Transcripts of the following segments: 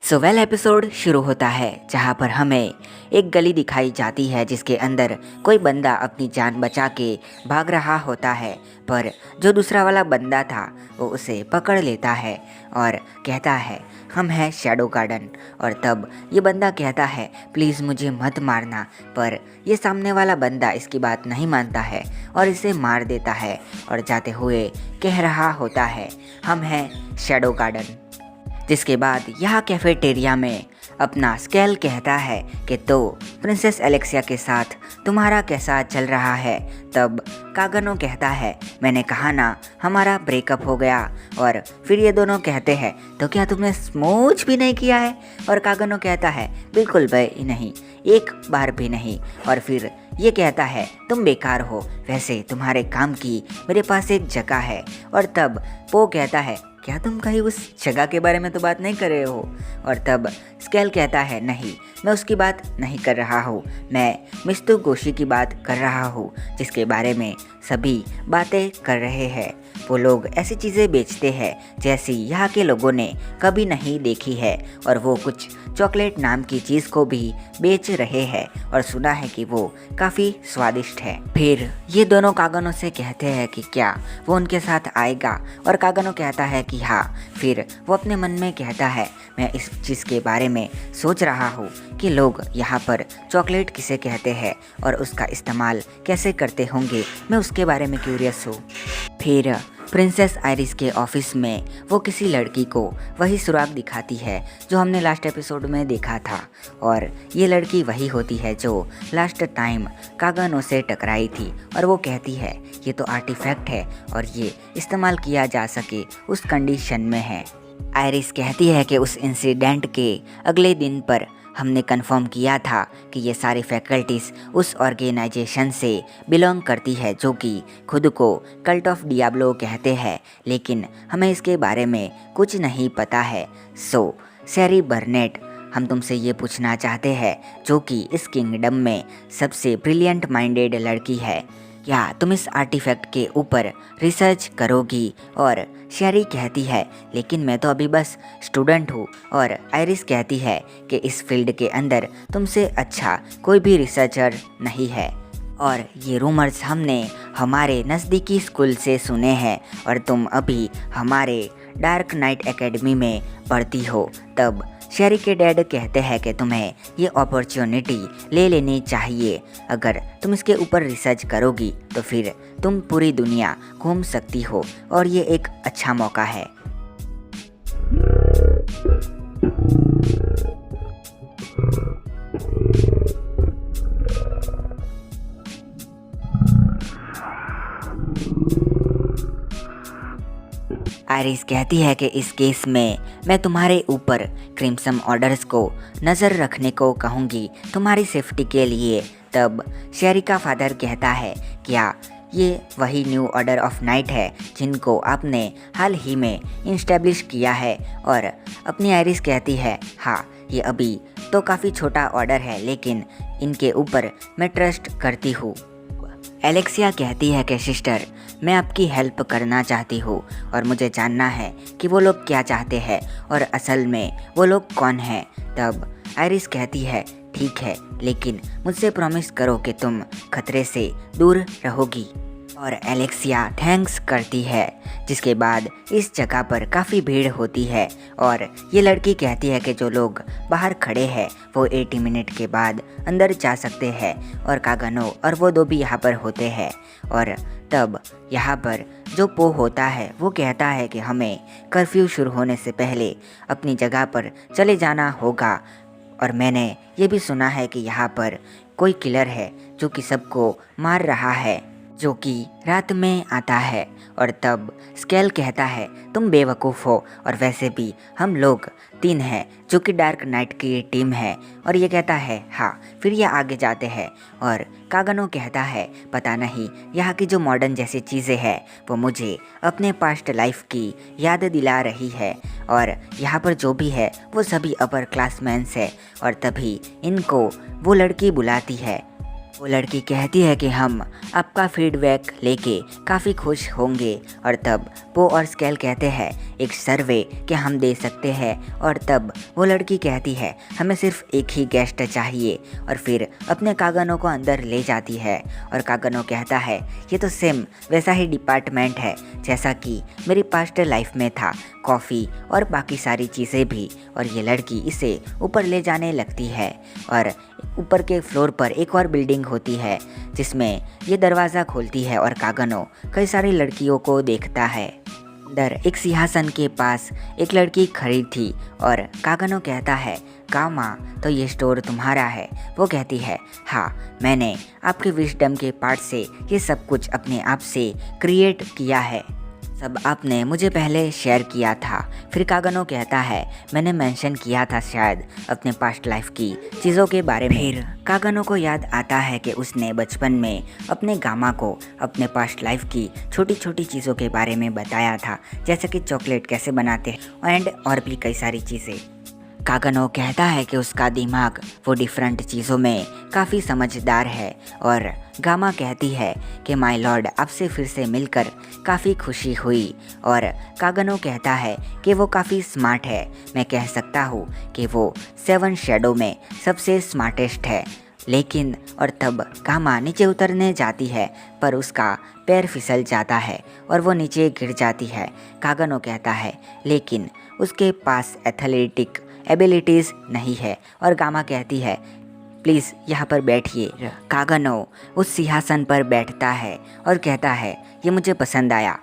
So well episode शुरू होता है जहाँ पर हमें एक गली दिखाई जाती है जिसके अंदर कोई बंदा अपनी जान बचा के भाग रहा होता है। पर जो दूसरा वाला बंदा था वो उसे पकड़ लेता है और कहता है हम हैं शैडो गार्डन। और तब ये बंदा कहता है प्लीज़ मुझे मत मारना, पर ये सामने वाला बंदा इसकी बात नहीं मानता है और इसे मार देता है और जाते हुए कह रहा होता है हम हैं शैडो गार्डन। जिसके बाद यहाँ कैफेटेरिया में अपना स्केल कहता है कि तो प्रिंसेस एलेक्सिया के साथ तुम्हारा कैसा चल रहा है। तब कागनो कहता है मैंने कहा ना हमारा ब्रेकअप हो गया। और फिर ये दोनों कहते हैं तो क्या तुमने स्मूच भी नहीं किया है। और कागनो कहता है बिल्कुल भी नहीं, एक बार भी नहीं। और फिर ये कहता है तुम बेकार हो, वैसे तुम्हारे काम की मेरे पास एक जगह है। और तब पो कहता है क्या तुम कहीं उस जगह के बारे में तो बात नहीं कर रहे हो। और तब स्केल कहता है नहीं, मैं उसकी बात नहीं कर रहा हूँ, मैं मिस्तु गोशी की बात कर रहा हूँ जिसके बारे में सभी बातें कर रहे हैं। वो लोग ऐसी चीज़ें बेचते हैं जैसी यहाँ के लोगों ने कभी नहीं देखी है। और वो कुछ चॉकलेट नाम की चीज़ को भी बेच रहे हैं और सुना है कि वो काफ़ी स्वादिष्ट है। फिर ये दोनों कागनों से कहते हैं कि क्या वो उनके साथ आएगा। और कागनो कहता है कि हाँ। फिर वो अपने मन में कहता है मैं इस चीज़ के बारे में सोच रहा हूँ कि लोग यहाँ पर चॉकलेट किसे कहते हैं और उसका इस्तेमाल कैसे करते होंगे, मैं उसके बारे में क्यूरियस हूँ। फिर प्रिंसेस आइरिस के ऑफिस में वो किसी लड़की को वही सुराग दिखाती है जो हमने लास्ट एपिसोड में देखा था। और ये लड़की वही होती है जो लास्ट टाइम कागनो से टकराई थी। और वो कहती है ये तो आर्टिफैक्ट है और ये इस्तेमाल किया जा सके उस कंडीशन में है। आइरिस कहती है कि उस इंसिडेंट के अगले दिन पर हमने कंफर्म किया था कि ये सारी फैकल्टीज़ उस ऑर्गेनाइजेशन से बिलोंग करती है जो कि खुद को कल्ट ऑफ डियाब्लो कहते हैं, लेकिन हमें इसके बारे में कुछ नहीं पता है। सो सैरी बर्नेट, हम तुमसे ये पूछना चाहते हैं जो कि इस किंगडम में सबसे ब्रिलियंट माइंडेड लड़की है, क्या तुम इस आर्टिफैक्ट के ऊपर रिसर्च करोगी। और शेरी कहती है लेकिन मैं तो अभी बस स्टूडेंट हूँ। और आइरिस कहती है कि इस फील्ड के अंदर तुमसे अच्छा कोई भी रिसर्चर नहीं है और ये रूमर्स हमने हमारे नज़दीकी स्कूल से सुने हैं और तुम अभी हमारे डार्क नाइट एकेडमी में पढ़ती हो। तब शेरी के डैड कहते हैं कि तुम्हें ये अपॉर्चुनिटी ले लेनी चाहिए, अगर तुम इसके ऊपर रिसर्च करोगी तो फिर तुम पूरी दुनिया घूम सकती हो और ये एक अच्छा मौका है। आइरिस कहती है कि इस केस में मैं तुम्हारे ऊपर क्रिम्सन ऑर्डर्स को नज़र रखने को कहूँगी तुम्हारी सेफ्टी के लिए। तब शेरी का फादर कहता है क्या ये वही न्यू ऑर्डर ऑफ नाइट है जिनको आपने हाल ही में इंस्टेब्लिश किया है। और अपनी आइरिस कहती है हाँ, ये अभी तो काफ़ी छोटा ऑर्डर है लेकिन इनके ऊपर मैं ट्रस्ट करती हूँ। एलेक्सिया कहती है कि सिस्टर, मैं आपकी हेल्प करना चाहती हूँ और मुझे जानना है कि वो लोग क्या चाहते हैं और असल में वो लोग कौन हैं। तब आइरिस कहती है ठीक है, लेकिन मुझसे प्रॉमिस करो कि तुम खतरे से दूर रहोगी। और एलेक्सिया थैंक्स करती है। जिसके बाद इस जगह पर काफ़ी भीड़ होती है और ये लड़की कहती है कि जो लोग बाहर खड़े हैं वो 80 मिनट के बाद अंदर जा सकते हैं। और कागनो और वो दो भी यहाँ पर होते हैं। और तब यहाँ पर जो पो होता है वो कहता है कि हमें कर्फ्यू शुरू होने से पहले अपनी जगह पर चले जाना होगा। और मैंने ये भी सुना है कि यहाँ पर कोई किलर है जो कि सबको मार रहा है, जो कि रात में आता है। और तब स्केल कहता है तुम बेवकूफ़ हो और वैसे भी हम लोग 3 हैं जो कि डार्क नाइट की टीम है। और ये कहता है हाँ। फिर ये आगे जाते हैं और कागनो कहता है पता नहीं यहाँ की जो मॉडर्न जैसी चीज़ें हैं वो मुझे अपने पास्ट लाइफ की याद दिला रही है। और यहाँ पर जो भी है वो सभी अपर क्लासमैन्स है। और तभी इनको वो लड़की बुलाती है वो लड़की कहती है कि हम आपका फीडबैक लेके काफ़ी खुश होंगे। और तब पो और स्केल कहते हैं एक सर्वे कि हम दे सकते हैं। और तब वो लड़की कहती है हमें सिर्फ एक ही गेस्ट चाहिए, और फिर अपने कागनों को अंदर ले जाती है। और कागनो कहता है ये तो सेम वैसा ही डिपार्टमेंट है जैसा कि मेरी पास्ट लाइफ में था, कॉफ़ी और बाकी सारी चीज़ें भी। और ये लड़की इसे ऊपर ले जाने लगती है और ऊपर के फ्लोर पर एक और बिल्डिंग होती है जिसमें ये दरवाज़ा खोलती है और कागनो कई सारी लड़कियों को देखता है। अंदर एक सिंहासन के पास एक लड़की खड़ी थी और कागनो कहता है कामा तो ये स्टोर तुम्हारा है। वो कहती है हाँ, मैंने आपके विजडम के पार्ट से ये सब कुछ अपने आप से क्रिएट किया है, सब आपने मुझे पहले शेयर किया था। फिर कागनो कहता है मैंने मेंशन किया था शायद अपने पास्ट लाइफ की चीज़ों के बारे में। फिर कागनो को याद आता है कि उसने बचपन में अपने गामा को अपने पास्ट लाइफ की छोटी छोटी चीज़ों के बारे में बताया था, जैसे कि चॉकलेट कैसे बनाते हैं एंड और भी कई सारी चीज़ें। कागनो कहता है कि उसका दिमाग वो डिफरेंट चीज़ों में काफ़ी समझदार है। और गामा कहती है कि माय लॉर्ड आपसे फिर से मिलकर काफ़ी खुशी हुई। और कागनो कहता है कि वो काफ़ी स्मार्ट है, मैं कह सकता हूँ कि वो 7 शैडो में सबसे स्मार्टेस्ट है। लेकिन और तब गामा नीचे उतरने जाती है पर उसका पैर फिसल जाता है और वो नीचे गिर जाती है। कागनो कहता है लेकिन उसके पास एथलेटिक एबिलिटीज़ नहीं है। और गामा कहती है प्लीज़ यहाँ पर बैठिए। कागनो उस सिंहासन पर बैठता है और कहता है ये मुझे पसंद आया,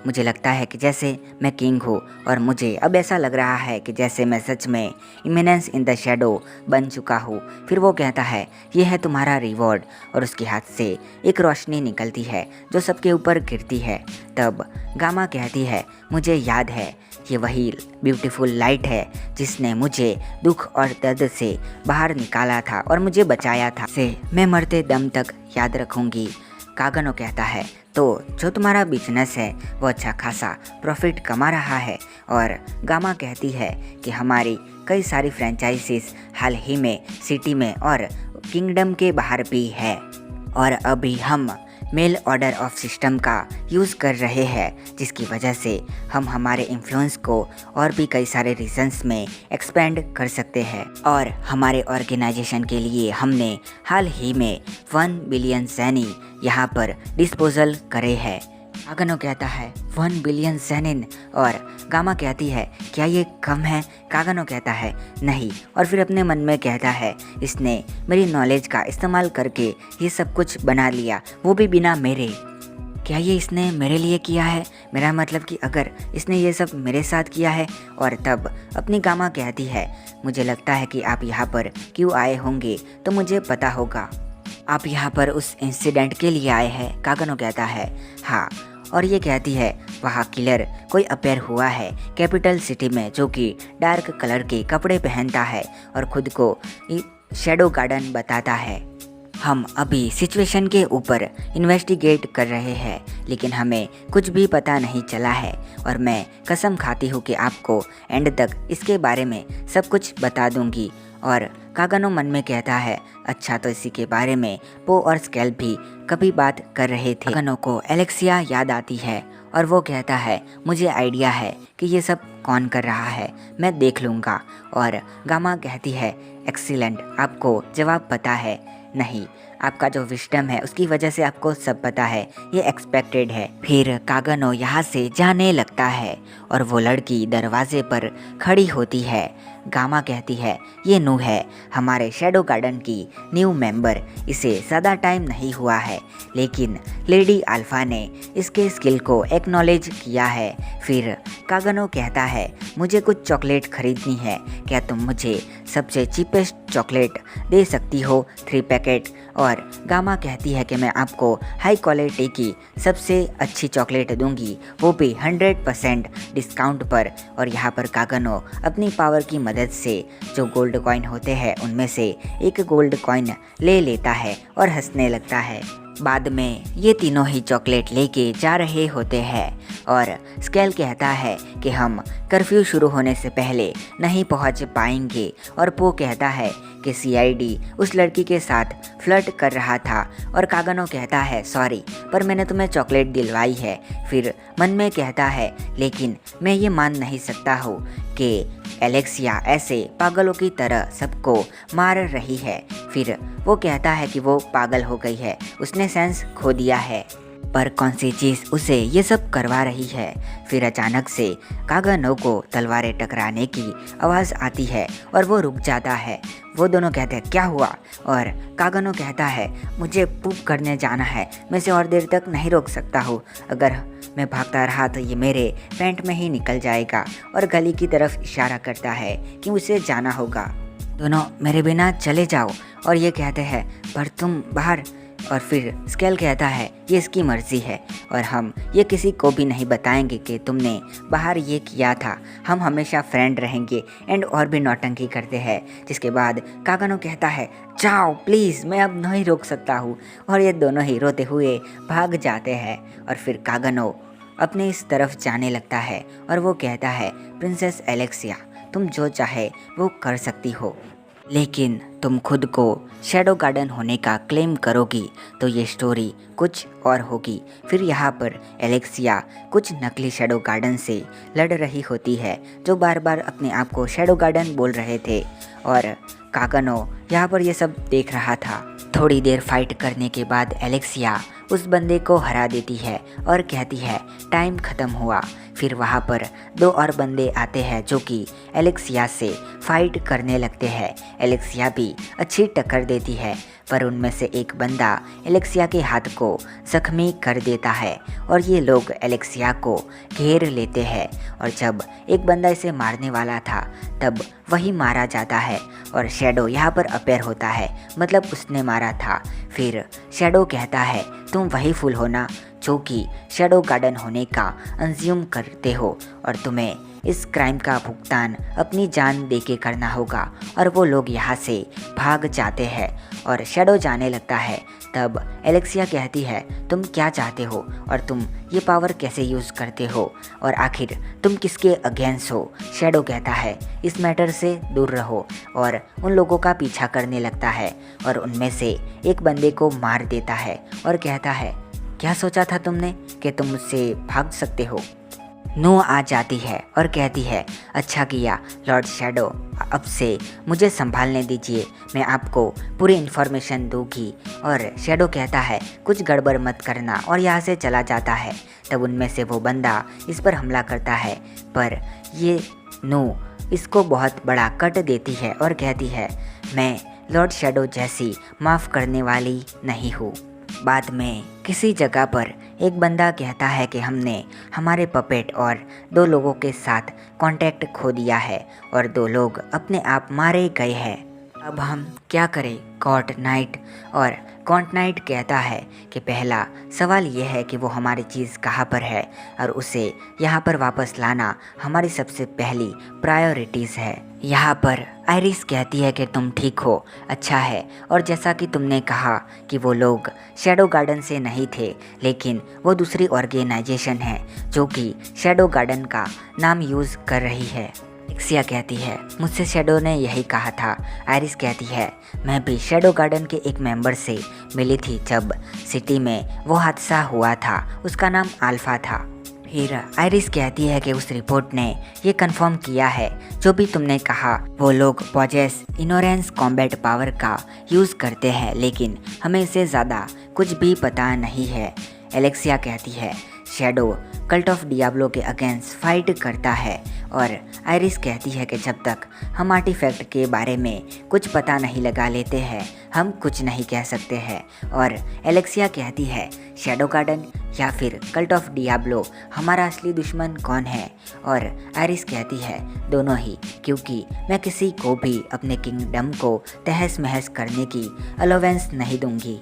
मुझे लगता है कि जैसे मैं किंग हूँ और मुझे अब ऐसा लग रहा है कि जैसे मैं सच में इमिनेंस इन द शैडो बन चुका हूँ। फिर वो कहता है ये है तुम्हारा रिवॉर्ड, और उसके हाथ से एक रोशनी निकलती है जो सबके ऊपर गिरती है। तब गामा कहती है मुझे याद है ये वही ब्यूटीफुल लाइट है जिसने मुझे दुख और दर्द से बाहर निकाला था और मुझे बचाया था, से मैं मरते दम तक याद रखूँगी। कागनो कहता है तो जो तुम्हारा बिजनेस है वो अच्छा खासा प्रॉफिट कमा रहा है। और गामा कहती है कि हमारी कई सारी फ्रेंचाइजीज हाल ही में सिटी में और किंगडम के बाहर भी है, और अभी हम मेल ऑर्डर ऑफ सिस्टम का यूज़ कर रहे हैं जिसकी वजह से हम हमारे इन्फ्लुएंस को और भी कई सारे रीजन्स में एक्सपेंड कर सकते हैं। और हमारे ऑर्गेनाइजेशन के लिए हमने हाल ही में 1 बिलियन सैनी यहाँ पर डिस्पोजल करे हैं। कागनो कहता है 1 बिलियन सैनिन, और गामा कहती है क्या ये कम है? कागनो कहता है नहीं, और फिर अपने मन में कहता है इसने मेरी नॉलेज का इस्तेमाल करके ये सब कुछ बना लिया, वो भी बिना मेरे। क्या ये इसने मेरे लिए किया है? मेरा मतलब कि अगर इसने ये सब मेरे साथ किया है। और तब अपनी गामा कहती है मुझे लगता है कि आप यहाँ पर क्यों आए होंगे तो मुझे पता होगा, आप यहाँ पर उस इंसिडेंट के लिए आए हैं। कागनो कहता है हाँ, और ये कहती है वहाँ किलर कोई अपेयर हुआ है कैपिटल सिटी में जो कि डार्क कलर के कपड़े पहनता है और खुद को शैडो गार्डन बताता है। हम अभी सिचुएशन के ऊपर इन्वेस्टिगेट कर रहे हैं लेकिन हमें कुछ भी पता नहीं चला है, और मैं कसम खाती हूँ कि आपको एंड तक इसके बारे में सब कुछ बता दूंगी। और कागनो मन में कहता है अच्छा, तो इसी के बारे में पो और स्केल भी कभी बात कर रहे थे। कागनो को एलेक्सिया याद आती है और वो कहता है मुझे आइडिया है कि ये सब कौन कर रहा है, मैं देख लूँगा। और गामा कहती है एक्सीलेंट, आपको जवाब पता है? नहीं, आपका जो विजडम है उसकी वजह से आपको सब पता है, ये एक्सपेक्टेड है। फिर कागनो यहाँ से जाने लगता है और वो लड़की दरवाजे पर खड़ी होती है। गामा कहती है ये नू है हमारे शैडो गार्डन की न्यू मेंबर, इसे ज़्यादा टाइम नहीं हुआ है लेकिन लेडी अल्फा ने इसके स्किल को एक्नॉलेज किया है। फिर कागनो कहता है मुझे कुछ चॉकलेट खरीदनी है, क्या तुम मुझे सबसे चीपेस्ट चॉकलेट दे सकती हो 3 पैकेट? और गामा कहती है कि मैं आपको हाई क्वालिटी की सबसे अच्छी चॉकलेट दूंगी, वो भी 100% डिस्काउंट पर। और यहाँ पर कागनो अपनी पावर की मदद से जो गोल्ड कॉइन होते हैं उनमें से एक गोल्ड कॉइन ले लेता है और हंसने लगता है। बाद में ये तीनों ही चॉकलेट लेके जा रहे होते हैं और स्केल कहता है कि हम कर्फ्यू शुरू होने से पहले नहीं पहुंच पाएंगे और पो कहता है कि सीआईडी उस लड़की के साथ फ्लर्ट कर रहा था और कागनो कहता है सॉरी पर मैंने तुम्हें चॉकलेट दिलवाई है। फिर मन में कहता है लेकिन मैं ये मान नहीं सकता हूँ कि एलेक्सिया ऐसे पागलों की तरह सबको मार रही है। फिर वो कहता है कि वो पागल हो गई है, उसने सेंस खो दिया है, पर कौन सी चीज़ उसे ये सब करवा रही है। फिर अचानक से कागानो को तलवारें टकराने की आवाज़ आती है और वो रुक जाता है। वो दोनों कहते हैं क्या हुआ, और कागानो कहता है मुझे पूप करने जाना है, मैं इसे और देर तक नहीं रोक सकता हूँ, अगर मैं भागता रहा तो ये मेरे पैंट में ही निकल जाएगा, और गली की तरफ इशारा करता है कि उसे जाना होगा। दोनों मेरे बिना चले जाओ, और ये कहते हैं पर तुम बाहर, और फिर स्केल कहता है ये इसकी मर्ज़ी है और हम ये किसी को भी नहीं बताएंगे कि तुमने बाहर ये किया था, हम हमेशा फ्रेंड रहेंगे, एंड और भी नौटंकी करते हैं। जिसके बाद कागानो कहता है जाओ प्लीज़, मैं अब नहीं रोक सकता हूँ, और ये दोनों ही रोते हुए भाग जाते हैं। और फिर कागानो अपने इस तरफ जाने लगता है और वो कहता है प्रिंसेस एलेक्सिया तुम जो चाहे वो कर सकती हो, लेकिन तुम खुद को शैडो गार्डन होने का क्लेम करोगी तो ये स्टोरी कुछ और होगी। फिर यहाँ पर एलेक्सिया कुछ नकली शैडो गार्डन से लड़ रही होती है जो बार बार अपने आप को शैडो गार्डन बोल रहे थे, और कागानो यहाँ पर ये सब देख रहा था। थोड़ी देर फाइट करने के बाद एलेक्सिया उस बंदे को हरा देती है और कहती है टाइम ख़त्म हुआ। फिर वहाँ पर दो और बंदे आते हैं जो कि एलेक्सिया से फाइट करने लगते हैं। एलेक्सिया भी अच्छी टक्कर देती है, पर उनमें से एक बंदा एलेक्सिया के हाथ को जख्मी कर देता है और ये लोग एलेक्सिया को घेर लेते हैं। और जब एक बंदा इसे मारने वाला था तब वही मारा जाता है और शैडो यहाँ पर अपेयर होता है, मतलब उसने मारा था। फिर शैडो कहता है तुम वही फूल हो ना जो कि शैडो गार्डन होने का अंज्यूम करते हो, और तुम्हें इस क्राइम का भुगतान अपनी जान देके करना होगा। और वो लोग यहाँ से भाग जाते हैं और शैडो जाने लगता है। तब एलेक्सिया कहती है तुम क्या चाहते हो और तुम ये पावर कैसे यूज़ करते हो, और आखिर तुम किसके अगेंस्ट हो। शैडो कहता है इस मैटर से दूर रहो, और उन लोगों का पीछा करने लगता है और उनमें से एक बंदे को मार देता है और कहता है क्या सोचा था तुमने कि तुम मुझसे भाग सकते हो। नो आ जाती है और कहती है अच्छा किया लॉर्ड शैडो, अब से मुझे संभालने दीजिए, मैं आपको पूरी इन्फॉर्मेशन दूंगी। और शैडो कहता है कुछ गड़बड़ मत करना और यहाँ से चला जाता है। तब उनमें से वो बंदा इस पर हमला करता है, पर ये नो इसको बहुत बड़ा कट देती है और कहती है मैं लॉर्ड शैडो जैसी माफ़ करने वाली नहीं हूँ। बाद में किसी जगह पर एक बंदा कहता है कि हमने हमारे पपेट और दो लोगों के साथ कांटेक्ट खो दिया है और दो लोग अपने आप मारे गए हैं, अब हम क्या करें कॉट नाइट। और कॉट नाइट कहता है कि पहला सवाल यह है कि वो हमारी चीज़ कहाँ पर है और उसे यहाँ पर वापस लाना हमारी सबसे पहली प्रायोरिटीज़ है। यहाँ पर आयरिस कहती है कि तुम ठीक हो, अच्छा है, और जैसा कि तुमने कहा कि वो लोग शैडो गार्डन से नहीं थे, लेकिन वो दूसरी ऑर्गेनाइजेशन है जो कि शैडो गार्डन का नाम यूज़ कर रही है। एलेक्सिया कहती है मुझसे शैडो ने यही कहा था। आयरिस कहती है मैं भी शैडो गार्डन के एक मेंबर से मिली थी जब सिटी में वो हादसा हुआ था, उसका नाम अल्फा था। फिर आयरिस कहती है कि उस रिपोर्ट ने ये कंफर्म किया है जो भी तुमने कहा, वो लोग पॉजेस इग्नोरेंस कॉम्बैट पावर का यूज़ करते हैं, लेकिन हमें इससे ज़्यादा कुछ भी पता नहीं है। एलेक्सिया कहती है शैडो कल्ट ऑफ डियाब्लो के अगेंस्ट फाइट करता है, और आयरिस कहती है कि जब तक हम आर्टिफैक्ट के बारे में कुछ पता नहीं लगा लेते हैं हम कुछ नहीं कह सकते हैं। और एलेक्सिया कहती है शैडो गार्डन या फिर कल्ट ऑफ डियाब्लो हमारा असली दुश्मन कौन है, और आयरिस कहती है दोनों ही, क्योंकि मैं किसी को भी अपने किंगडम को तहस महस करने की अलाउंस नहीं दूंगी।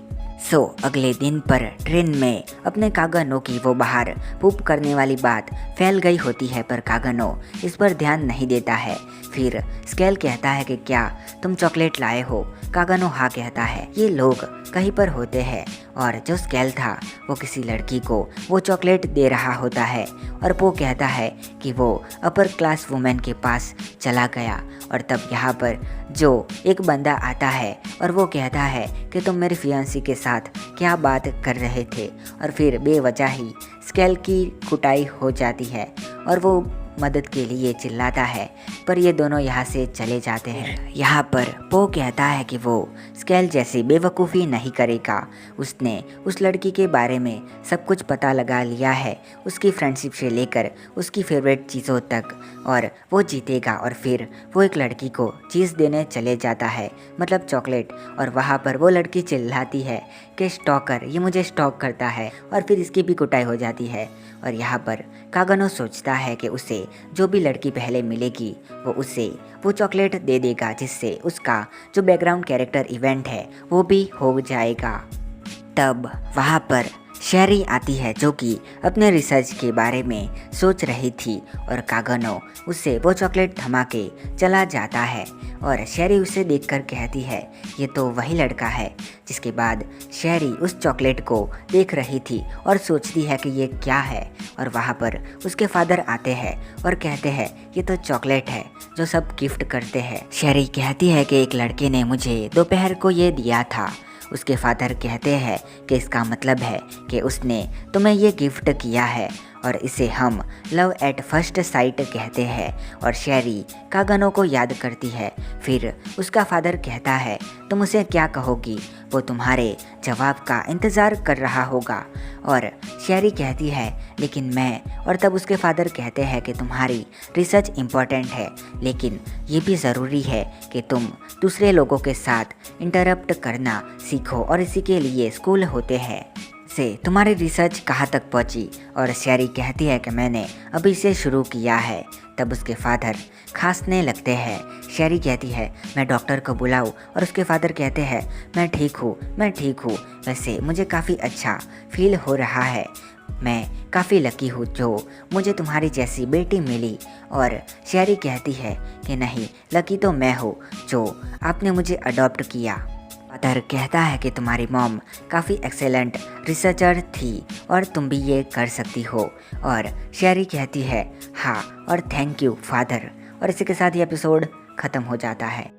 अगले दिन पर ट्रेन में अपने कागनो की वो बाहर पूप करने वाली बात फैल गई होती है, पर कागनो इस पर ध्यान नहीं देता है। फिर स्केल कहता है कि क्या तुम चॉकलेट लाए हो? कागनो हाँ कहता है। ये लोग कहीं पर होते हैं और जो स्केल था वो किसी लड़की को वो चॉकलेट दे रहा होता है और वो कहता है कि वो अपर क्लास वुमेन के पास चला गया। और तब यहाँ पर जो एक बंदा आता है और वो कहता है कि तुम मेरी फियांसी के साथ क्या बात कर रहे थे, और फिर बेवजह ही स्केल की कुटाई हो जाती है और वो मदद के लिए चिल्लाता है, पर ये दोनों यहाँ से चले जाते हैं। यहाँ पर पो कहता है कि वो स्केल जैसी बेवकूफ़ी नहीं करेगा। उसने उस लड़की के बारे में सब कुछ पता लगा लिया है, उसकी फ्रेंडशिप से लेकर उसकी फेवरेट चीज़ों तक, और वो जीतेगा। और फिर वो एक लड़की को चीज़ देने चले जाता है, मतलब चॉकलेट, और वहाँ पर वो लड़की चिल्लाती है कि स्टॉकर, ये मुझे स्टॉक करता है, और फिर इसकी भी कुटाई हो जाती है। और यहाँ पर कागनो सोचता है कि उसे जो भी लड़की पहले मिलेगी वो उसे वो चॉकलेट दे देगा, जिससे उसका जो बैकग्राउंड कैरेक्टर इवेंट है वो भी हो जाएगा। तब वहाँ पर शेरी आती है जो कि अपने रिसर्च के बारे में सोच रही थी, और कागनो उससे वो चॉकलेट थमा के चला जाता है। और शेरी उसे देखकर कहती है ये तो वही लड़का है। जिसके बाद शेरी उस चॉकलेट को देख रही थी और सोचती है कि ये क्या है, और वहाँ पर उसके फादर आते हैं और कहते हैं ये तो चॉकलेट है जो सब गिफ्ट करते हैं। शेरी कहती है कि एक लड़के ने मुझे दोपहर को ये दिया था। उसके फादर कहते हैं कि इसका मतलब है कि उसने तुम्हें ये गिफ्ट किया है, और इसे हम लव एट फर्स्ट साइट कहते हैं। और शेरी कागनो को याद करती है। फिर उसका फादर कहता है तुम उसे क्या कहोगी, वो तुम्हारे जवाब का इंतज़ार कर रहा होगा। और शेरी कहती है लेकिन मैं, और तब उसके फादर कहते हैं कि तुम्हारी रिसर्च इम्पॉर्टेंट है, लेकिन ये भी ज़रूरी है कि तुम दूसरे लोगों के साथ इंटरप्ट करना सीखो, और इसी के लिए स्कूल होते हैं। से तुम्हारी रिसर्च कहाँ तक पहुँची? और शेरी कहती है कि मैंने अभी से शुरू किया है। तब उसके फादर खांसने लगते हैं। शेरी कहती है मैं डॉक्टर को बुलाऊं, और उसके फादर कहते हैं मैं ठीक हूँ। वैसे मुझे काफ़ी अच्छा फील हो रहा है, मैं काफ़ी लकी हूँ जो मुझे तुम्हारी जैसी बेटी मिली। और शेरी कहती है कि नहीं, लकी तो मैं हूँ जो आपने मुझे अडॉप्ट किया। फादर कहता है कि तुम्हारी मॉम काफ़ी एक्सेलेंट रिसर्चर थी और तुम भी ये कर सकती हो। और शेरी कहती है हाँ, और थैंक यू फादर। और इसी के साथ ये एपिसोड ख़त्म हो जाता है।